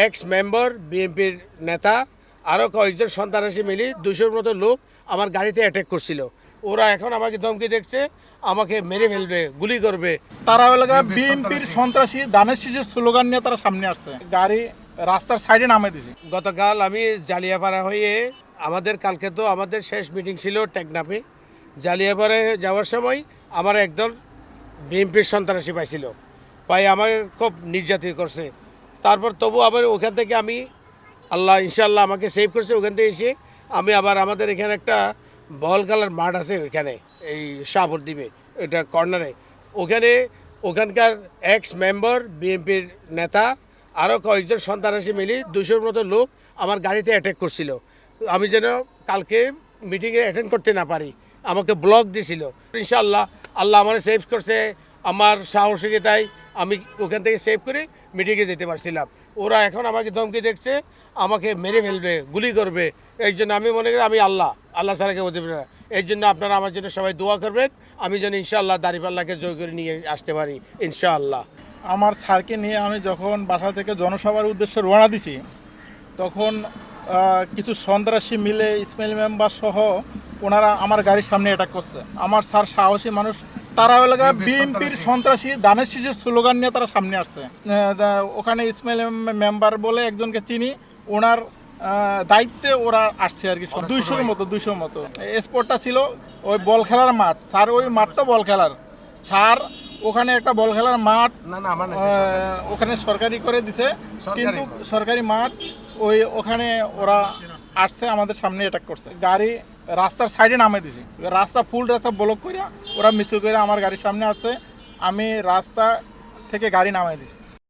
Ex member বিএনপির নেতা আরও কয়েকজন সন্ত্রাসী মিলি 200-র মতো লোক আমার গাড়িতে অ্যাটাক করছিল। ওরা এখন আমাকে ধমকি দেখছে, আমাকে মেরে ফেলবে, গুলি করবে। তারা এলাকা বিএনপির সন্ত্রাসী দানের শীষের স্লোগান নিয়ে তারা সামনে আসছে, গাড়ি রাস্তার সাইডে নামে দিয়েছে। গতকাল আমি জালিয়াপাড়া হয়ে কালকে তো আমাদের শেষ মিটিং ছিল টেকনাফে। জালিয়াপাড়ায় যাওয়ার সময় আমার একদল বিএনপির সন্ত্রাসী পাইছিল, পাই আমাকে খুব নির্যাতিত করছে। তারপর তবু আবার ওখান থেকে আমি আল্লাহ ইনশাল্লাহ আমাকে সেভ করছে। ওখান থেকে এসে আমি আবার আমাদের এখানে একটা বল খেলার মাঠ আছে, ওইখানে এই শাহপুরদ্বীপে, এটা কর্নারে, ওখানকার এক্স মেম্বার বিএনপির নেতা আরও কয়েকজন সন্ত্রাসী মিলি 200-র মতো লোক আমার গাড়িতে অ্যাটাক করছিল। আমি যেন কালকে মিটিংয়ে অ্যাটেন্ড করতে না পারি, আমাকে ব্লক দিছিল। ইনশাআল্লাহ আল্লাহ আমার সেভ করছে, আমার সাহসিকতায় আমি ওখান থেকে সেভ করে মিটিংয়ে যেতে পারছিলাম। ওরা এখন আমাকে ধমকি দেখছে, আমাকে মেরে ফেলবে, গুলি করবে। এই জন্য আমি মনে করি আমি আল্লাহ ছাড়া কেউ দেবে না। এই জন্য আপনারা আমার জন্য সবাই দোয়া করবেন, আমি যেন ইনশাআল্লাহ দাঁড়িপাল্লাকে জয় করে নিয়ে আসতে পারি ইনশাআল্লাহ। আমার স্যারকে নিয়ে আমি যখন বাসা থেকে জনসভার উদ্দেশ্যে রওনা দিছি, তখন কিছু সন্ত্রাসী মিলে ইসমাইল মেম্বার সহ ওনারা আমার গাড়ির সামনে অ্যাটাক করছে। আমার স্যার সাহসী মানুষ, তারা এলাকা বিএনপির সন্ত্রাসী দানের শীষের স্লোগান নিয়ে তারা সামনে আসছে। ওখানে ইসমাইল মেম্বার বলে একজনকে চিনি, ওনার দায়িত্বে ওরা আসছে আর কি। 200-র মতো স্পটটা ছিল ওই বল খেলার মাঠ। স্যার ওই মাঠটা বল খেলার স্যার, ওখানে একটা বল খেলার মাঠ ওখানে সরকারি করে দিছে, কিন্তু সরকারি মাঠ ওখানে ওরা আসছে, আমাদের সামনে অ্যাটাক করছে। গাড়ি রাস্তার সাইডে নামে দিছে, ফুল রাস্তা ব্লক করে ওরা মিছিল করে আমার গাড়ির সামনে আসছে। আমি রাস্তা থেকে গাড়ি নামাই দিছি।